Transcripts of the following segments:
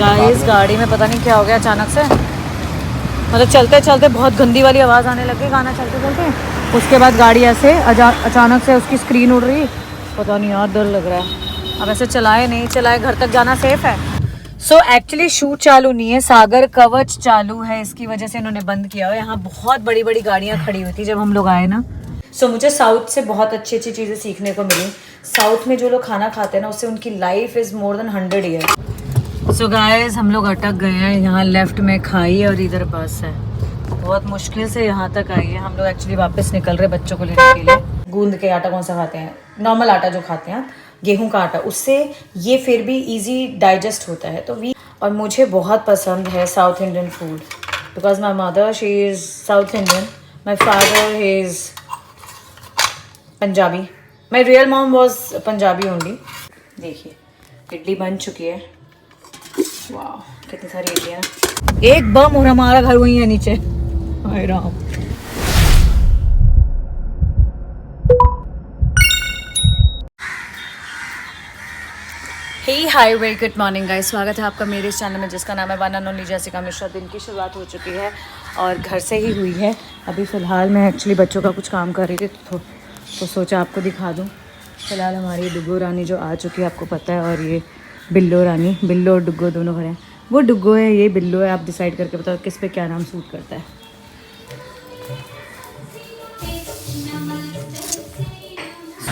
Guys गाड़ी में पता नहीं क्या हो गया अचानक से, मतलब चलते चलते बहुत गंदी वाली आवाज़ आने लगी गाना चलते चलते। उसके बाद गाड़ी ऐसे अचानक से उसकी स्क्रीन उड़ रही, पता नहीं यार डर लग रहा है। अब ऐसे चलाए नहीं चलाए घर तक जाना सेफ है। सो एक्चुअली शूट चालू नहीं है, सागर कवच चालू है, इसकी वजह से इन्होंने बंद किया हुआ है। यहाँ बहुत बड़ी बड़ी गाड़ियाँ खड़ी हुई थी जब हम लोग आए ना। सो मुझे साउथ से बहुत अच्छी अच्छी चीज़ें सीखने को मिली। साउथ में जो लोग खाना खाते हैं ना, उससे उनकी life is more than 100 year. So guys हम लोग अटक गए हैं यहाँ, लेफ्ट में खाई और इधर बस है। बहुत मुश्किल से यहाँ तक आई है। हम लोग एक्चुअली वापस निकल रहे बच्चों को लेने के लिए। गूंद के आटा कौन सा खाते हैं, नॉर्मल आटा जो खाते हैं, गेहूं का आटा, उससे ये फिर भी इजी डाइजेस्ट होता है। तो और मुझे बहुत पसंद है south Indian food, because my mother she is south Indian, my father he is Punjabi, my real mom was Punjabi only. देखिए इडली बन चुकी है, वाह कितनी सारी इडली है ना। एक बम और हमारा घर वहीं है नीचे। हाय Ram. Hey hi very good morning guys, स्वागत है आपका मेरे इस चैनल में जिसका नाम है one and only Jessica Mishra. दिन की शुरुआत हो चुकी है और घर से ही हुई है। अभी फ़िलहाल मैं एक्चुअली बच्चों का कुछ काम कर रही थी तो सोचा आपको दिखा दूँ। फ़िलहाल हमारी डुग्गो रानी जो आ चुकी है आपको पता है, और ये बिल्लो रानी, बिल्लो और डुग्गो दोनों खड़े हैं। वो डुग्गो है, ये बिल्लो है। आप डिसाइड करके बताओ किस पे क्या नाम सूट करता है।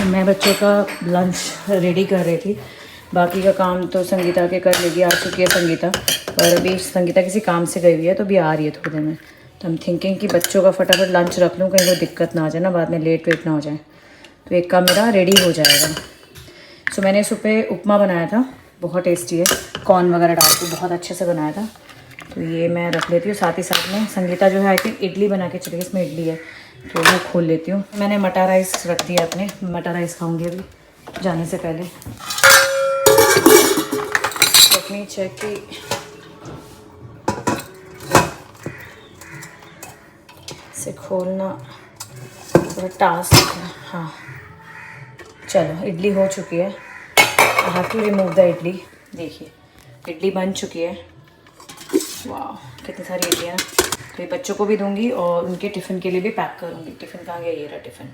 मैं बच्चों का लंच रेडी कर रही थी, बाकी का काम तो संगीता के कर लेगी। आ चुकी है संगीता, और अभी संगीता किसी काम से गई हुई है तो अभी आ रही है थोड़ी देर में। तो हम थिंकिंग कि बच्चों का फटाफट लंच रख लूँ, कहीं कोई दिक्कत ना आ जाए ना, बाद में लेट वेट ना हो जाए। तो एक काम मेरा रेडी हो जाएगा। सो मैंने सुबह उपमा बनाया था, बहुत टेस्टी है, कॉर्न वगैरह डाल के बहुत अच्छे से बनाया था। तो ये मैं रख लेती हूँ। साथ ही साथ में संगीता जो है आई थिंक इडली बना के चली गई, इसमें इडली है तो वो खोल लेती हूँ। मैंने मटर राइस रख दिया अपने, मटर राइस खाऊंगी अभी जाने से पहले। चटनी चेक की, इसे खोलना थोड़ा टास्क है। हाँ चलो इडली हो चुकी है। I have to remove the idli. देखिए इडली बन चुकी है, वाह कितनी सारी इडली है ना। तो ये बच्चों को भी दूंगी और उनके टिफ़िन के लिए भी पैक करूँगी। टिफ़िन कहाँ गया, ये रहा टिफ़िन।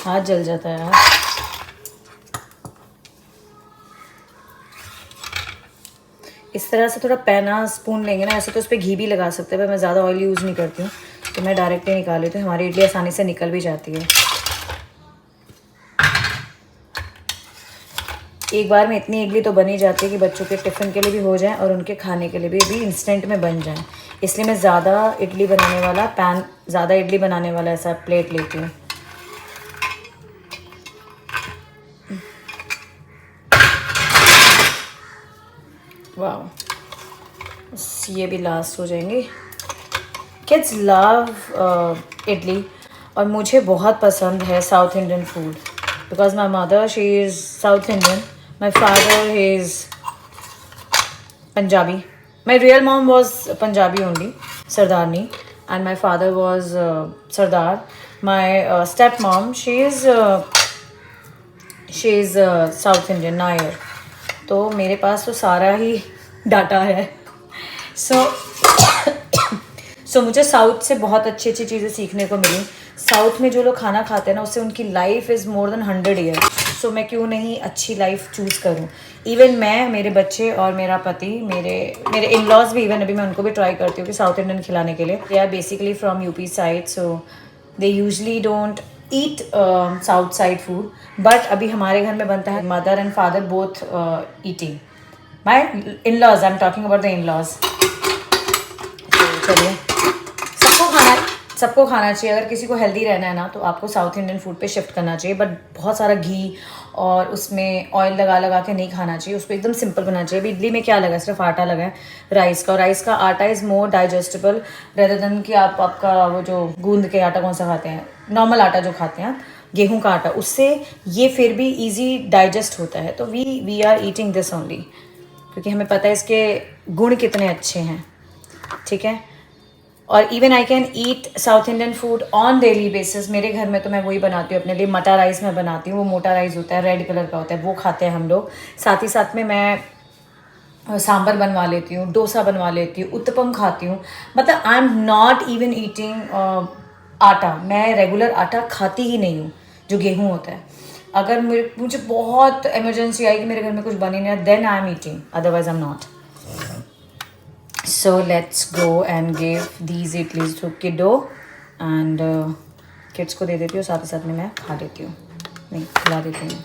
हाथ जल जाता है यार। इस तरह से थोड़ा पैना स्पून लेंगे ना, ऐसे तो उस पर घी भी लगा सकते हैं, पर मैं ज़्यादा ऑयल यूज़ नहीं करती हूँ तो मैं डायरेक्ट ही निकाल लेती हूँ। हमारी इडली आसानी से निकल भी जाती है। एक बार में इतनी इडली तो बनी जाती है कि बच्चों के टिफ़िन के लिए भी हो जाए और उनके खाने के लिए भी इंस्टेंट में बन जाए। इसलिए मैं ज़्यादा इडली बनाने वाला पैन, ज़्यादा इडली बनाने वाला ऐसा प्लेट लेती हूँ। वाह ये भी लास्ट हो जाएंगे। किड्स लव इडली, और मुझे बहुत पसंद है south Indian food, because my mother she is south Indian, my father he is Punjabi, my real mom was Punjabi only, Sardarni, and my father was Sardar. My step mom she is south Indian, Nair. तो मेरे पास तो सारा ही data है। सो मुझे south से बहुत अच्छी अच्छी चीज़ें सीखने को मिली। साउथ में जो लोग खाना खाते हैं ना, उससे उनकी life is more than 100 year. So मैं क्यों नहीं अच्छी लाइफ चूज़ करूँ। इवन मैं, मेरे बच्चे और मेरा पति, मेरे इन लॉज भी, इवन अभी मैं उनको भी ट्राई करती हूँ कि साउथ इंडियन खिलाने के लिए। They are basically from UP side, so they usually don't eat south side food, but अभी हमारे घर में बनता है। Mother and father both eating, my in laws, I am talking about the in laws. चलिए सबको खाना चाहिए। अगर किसी को हेल्दी रहना है ना, तो आपको साउथ इंडियन फूड पे शिफ्ट करना चाहिए, बट बहुत सारा घी और उसमें ऑयल लगा के नहीं खाना चाहिए। उसको एकदम सिंपल बनाना चाहिए। अभी इडली में क्या लगा, सिर्फ आटा लगा है राइस का, और राइस का आटा is more digestible rather than कि आपका वो जो गूंद के आटा कौन सा खाते हैं, नॉर्मल आटा जो खाते हैं, गेहूं का आटा, उससे ये फिर भी ईजी डाइजेस्ट होता है। तो we are eating this only, क्योंकि हमें पता है इसके गुण कितने अच्छे हैं। ठीक है, और even I can eat south Indian food on daily basis. मेरे घर में तो मैं वही बनाती हूँ अपने लिए। मटा राइस मैं बनाती हूँ, वो मोटा राइस होता है, रेड कलर का होता है, वो खाते हैं हम लोग। साथ ही साथ में मैं सांभर बनवा लेती हूँ, डोसा बनवा लेती हूँ, उत्तपम खाती हूँ। मतलब आई एम नॉट इवन ईटिंग आटा। मैं रेगुलर आटा खाती ही नहीं हूँ, जो गेहूँ होता है। अगर मुझे बहुत इमरजेंसी आई कि मेरे घर में कुछ बनी नहीं है, then I am eating, otherwise I am not. So let's go and give these idlis to kiddo and kids को दे देती हूँ, साथ ही साथ में मैं खा लेती हूँ, नहीं खिला देती हूँ।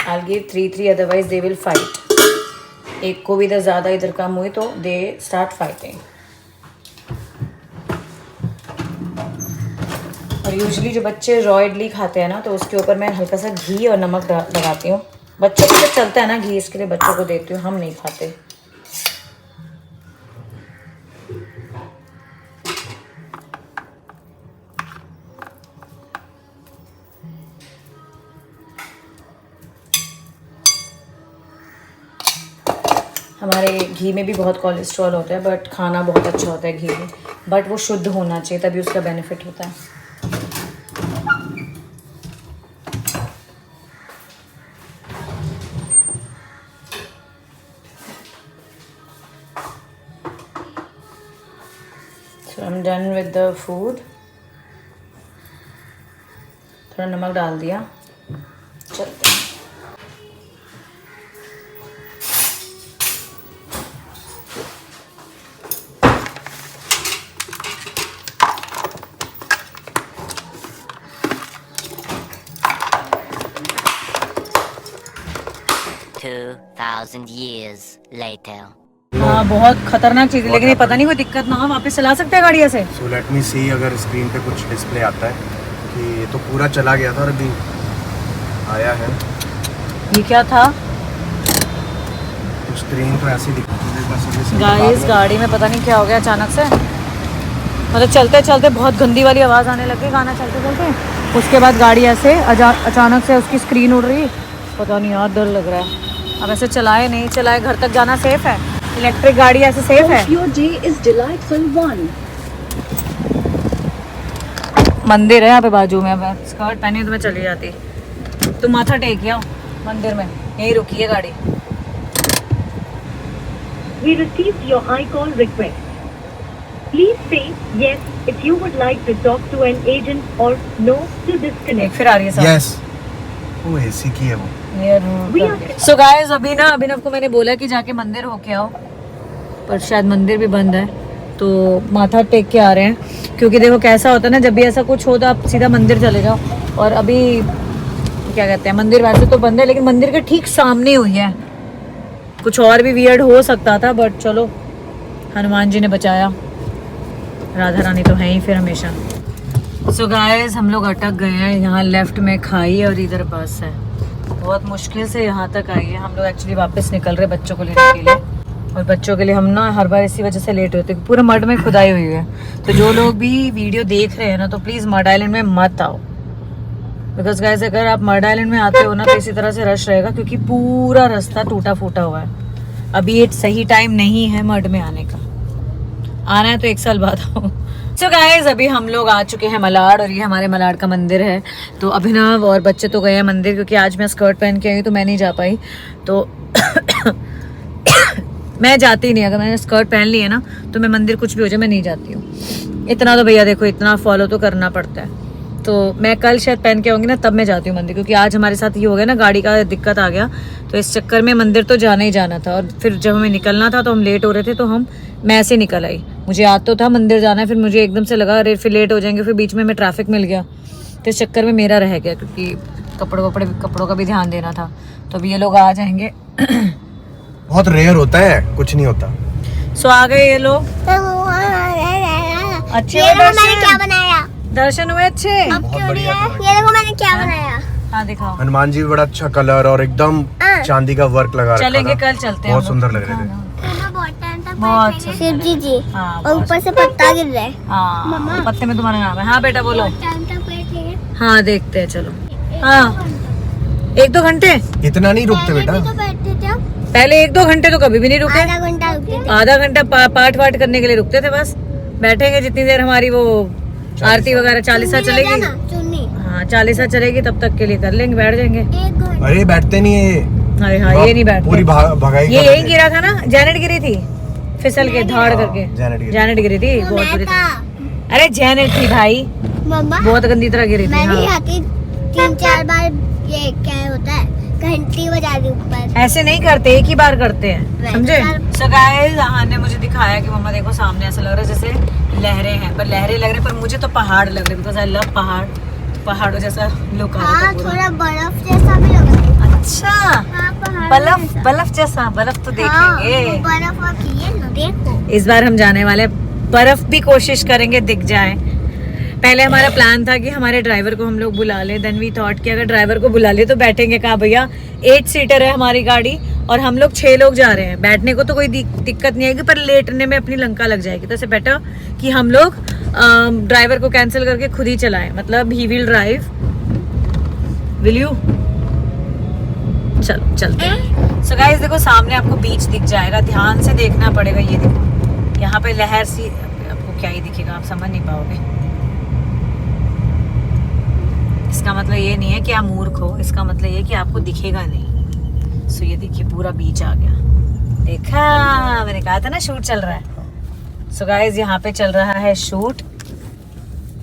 I'll give 3-3, otherwise they will fight. एक को भी इधर ज़्यादा इधर कम हुई तो दे स्टार्ट फाइटिंग। और यूजुअली जो बच्चे रॉ इडली खाते हैं ना, तो उसके ऊपर मैं हल्का सा घी और नमक लगाती हूँ। बच्चों को तो चलता है ना घी, इसके लिए बच्चों को देती हूँ, हम नहीं खाते। हमारे घी में भी बहुत कोलेस्ट्रॉल होता है, बट खाना बहुत अच्छा होता है घी में, बट वो शुद्ध होना चाहिए, तभी उसका बेनिफिट होता है। So I am done with the food. थोड़ा नमक डाल दिया, चलते हैं। years later. हाँ बहुत खतरनाक चीज़ है, लेकिन ये पता नहीं कोई दिक्कत ना हो, वापस चला सकते हैं गाड़ी ऐसे। सो लेट मी सी अगर स्क्रीन पे कुछ डिस्प्ले आता है कि ये तो पूरा चला गया था और अभी आया है। ये क्या था? स्क्रीन तो ऐसी दिखती है गाइस, गाड़ी में पता नहीं क्या हो गया अचानक से। मतलब चलते चलते बहुत गंदी वाली आवाज़ आने लगी, गाना चलते चलते। उसके बाद गाड़ी ऐसे अचानक से उसकी स्क्रीन उड़ रही, पता नहीं यार, डर लग रहा है। अब ऐसे चलाए नहीं चलाए, घर तक जाना सेफ है? इलेक्ट्रिक गाड़ी ऐसे सेफ है? मंदिर है यहाँ पे बाजू में, अब स्कर्ट पहनी तो मैं चली जाती। तुम माथा टेक आओ मंदिर में, यहीं रुकी है गाड़ी। We received your iCall request. Please say yes if you would like to talk to an agent or no to disconnect. फिर आ रही है सब। यस, वो एसी की है वो। सो गाइस, अभी ना अभिनव को मैंने बोला कि जाके मंदिर होके आओ, पर शायद मंदिर भी बंद है, तो माथा टेक के आ रहे हैं। क्योंकि देखो कैसा होता है ना, जब भी ऐसा कुछ हो तो आप सीधा मंदिर चले जाओ। और अभी क्या कहते हैं, मंदिर वैसे तो बंद है, लेकिन मंदिर के ठीक सामने हुई है। कुछ और भी वियर्ड हो सकता था, बट चलो हनुमान जी ने बचाया, राधा रानी तो है ही फिर हमेशा। सो गाइस, हम लोग अटक गए हैं यहाँ लेफ्ट में खाई और इधर बस है। बहुत मुश्किल से यहाँ तक आई है। हम लोग एक्चुअली वापस निकल रहे बच्चों को लेने के लिए, और बच्चों के लिए हम ना हर बार इसी वजह से लेट होते हैं, पूरा मड में खुदाई हुई है। तो जो लोग भी वीडियो देख रहे हैं ना, तो प्लीज़ मड आइलैंड में मत आओ, बिकॉज गाइस अगर आप मड आइलैंड में आते हो ना, तो इसी तरह से रश रहेगा, क्योंकि पूरा रास्ता टूटा फूटा हुआ है। अभी ये सही टाइम नहीं है मड में आने का। आना है तो 1 साल बाद आओ। सो गाइस, अभी हम लोग आ चुके हैं मलाड, और ये हमारे मलाड का मंदिर है। तो अभिनव और बच्चे तो गए हैं मंदिर, क्योंकि आज मैं स्कर्ट पहन के आई तो मैं नहीं जा पाई। तो मैं जाती नहीं, अगर मैंने स्कर्ट पहन ली है ना, तो मैं मंदिर कुछ भी हो जाए मैं नहीं जाती हूँ। इतना तो भैया देखो, इतना फॉलो तो करना पड़ता है। तो मैं कल शायद पहन के आऊँगी ना, तब मैं जाती हूँ मंदिर, क्योंकि आज हमारे साथ ये हो गया ना, गाड़ी का दिक्कत आ गया, तो इस चक्कर में मंदिर तो जाना ही जाना था। और फिर जब हमें निकलना था तो हम लेट हो रहे थे, तो मैं ऐसे निकल आई। मुझे याद तो था मंदिर जाना है, फिर मुझे एकदम से लगा अरे फिर लेट हो जाएंगे, फिर बीच में ट्रैफिक मिल गया, तो इस चक्कर में मेरा रह गया, क्योंकि कपड़ों का भी ध्यान देना था। तो अभी ये लोग आ जाएंगे। बहुत रेयर होता है, कुछ नहीं होता। सो आ गए ये लोग। अच्छे मैंने क्या बनाया? दर्शन हुए अच्छे। अब क्यों नहीं है? ये देखो मैंने क्या बनाया। हाँ दिखाओ। हनुमान जी भी बड़ा अच्छा कलर और एकदम चांदी का वर्क लगा रखा था। चलेंगे, कल चलते हैं। बहुत सुंदर लग रहे थे। मैं बहुत टाइम तक बहुत सुंदर शिव है। जी जी हाँ और बहुत ऊपर से पत्ता गिर रहा है। हाँ मम्मा। पत्ते में तुम्हारा नाम है। हाँ बेटा बोलो। टाइम तक बैठे हाँ देखते हैं चलो। हाँ 1-2 घंटे इतना नहीं रुकते बेटा। तो बैठते थे हम, पहले 1-2 घंटे तो कभी भी नहीं रुके। आधा घंटा रुकते थे। आधा घंटा पाठ वाठ करने के लिए रुकते थे बस। बैठेंगे जितनी देर हमारी वो आरती वगैरह 40 चलेगी। चुन्नी हाँ 40 चलेगी तब तक के लिए कर लेंगे, बैठ जाएंगे। 1 घंटा अरे बैठते नहीं है ये। अरे हाँ ये नहीं बैठते। पूरी भगाई ये कर यही देते। गिरा था ना, जैनेट गिरी थी फिसल के धाड़ करके। जैनेट गिरी थी तो बहुत मैं बुरी था। थी। अरे जैनेट थी भाई, मम्मा बहुत गंदी तरह गिरी थी। मैं भी हाँ। आती 3-4 बार, ये क्या होता है, घंटी बजा दी ऊपर। ऐसे नहीं करते, एक ही बार करते हैं, वैसे समझे। कर- सो गाइस हाँ ने मुझे दिखाया कि मम्मा देखो सामने ऐसा लग रहा है जैसे लहरें हैं, पर लहरें लग रही पर मुझे तो पहाड़ लग रहे, बिकॉज आई लव पहाड़। तो पहाड़ों जैसा लुक आ रहा हाँ था पूरा। थोड़ा बर्फ जैसा भी लग रहा है। अच्छा हाँ, पहाड़ बर्फ जैसा। बर्फ जैसा, बर्फ तो हाँ, देखेंगे। वो बर्फ रखी है ना, देखो। इस बार हम जाने वाले, बर्फ भी कोशिश करेंगे दिख जाए। पहले हमारा प्लान था कि हमारे ड्राइवर को हम लोग बुला ले, देन वी थॉट कि अगर ड्राइवर को बुला ले तो बैठेंगे कहाँ भैया। 8 सीटर है हमारी गाड़ी और हम लोग 6 लोग जा रहे हैं। बैठने को तो कोई दिक्कत नहीं आएगी, पर लेटने में अपनी लंका लग जाएगी। तो इससे बेटर कि हम लोग ड्राइवर को कैंसिल करके खुद ही चलाएं, मतलब he will drive. Will you? चलो चलते हैं। सो गाइस देखो सामने आपको बीच दिख जाएगा, ध्यान से देखना पड़ेगा। ये देखो यहाँ पे लहर सी, आपको क्या ही दिखेगा, आप समझ नहीं पाओगे। इसका मतलब ये नहीं है कि आप मूर्ख हो, इसका मतलब ये कि आपको दिखेगा नहीं। सो ये देखिए पूरा बीच आ गया, देखा, मैंने कहा था ना शूट चल रहा है। सो गाइस यहाँ पे चल रहा है शूट,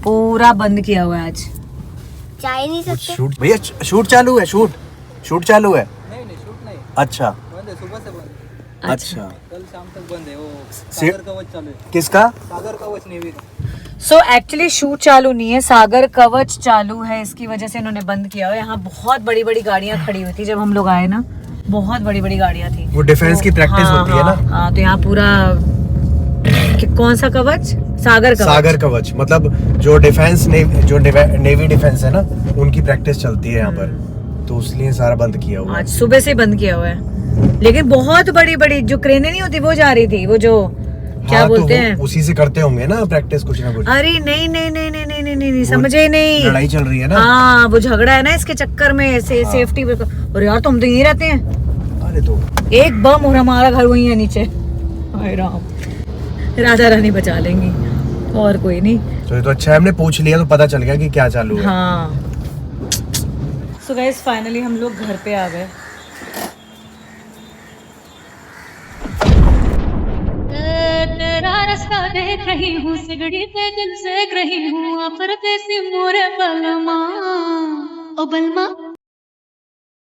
पूरा बंद किया हुआ है आज। जा ही नहीं सकते। शूट भैया, शूट चालू है। शूट चालू है। नहीं शूट नहीं, अच्छा बंद है, सुबह से बंद है। अच्छा। कल शाम तक बंद है। वो सागर कवच चालू है। किसका? सागर कवच नेवी का। सो एक्चुअली शूट चालू नहीं है, सागर कवच चालू है, इसकी वजह से इन्होंने बंद किया हुआ है। यहाँ बहुत बड़ी बड़ी गाड़ियाँ खड़ी हुई थी जब हम लोग आए ना, बहुत बड़ी बड़ी गाड़ियाँ थी। वो डिफेंस की प्रैक्टिस हाँ, होती है ना। हाँ तो यहाँ पूरा कौन सा कवच? सागर कवच। सागर कवच मतलब जो डिफेंस जो नेवी डिफेंस है ना, उनकी प्रैक्टिस चलती है यहाँ पर, तो इसलिए सारा बंद किया हुआ है। आज सुबह से बंद किया हुआ है, लेकिन बहुत बड़ी बड़ी जो क्रेनें नहीं होती वो जा रही थी, वो जो क्या हाँ, बोलते तो हैं, उसी से करते होंगे ना प्रैक्टिस कुछ ना कुछ। अरे नहीं नहीं नहीं नहीं नहीं नहीं नहीं समझे ही नहीं। लड़ाई चल रही है ना। हाँ वो झगड़ा है ना इसके चक्कर में सेफ्टी। और यार तुम तो यहीं रहते हैं। अरे तो एक बम और हमारा घर वहीं है नीचे। हाय राम, राजा रानी बचा लेंगी और कोई नहीं। तो ये तो अच्छा है, हमने पूछ लिया तो पता चल गया कि क्या चालू है। हाँ सो गाइस फाइनली हम लोग घर पे आ गए। तेरा रास्ता देख रही हूँ, सिगड़ी पे दिल सेक रही हूँ, परदेसी मोरे बलमा ओ बलमा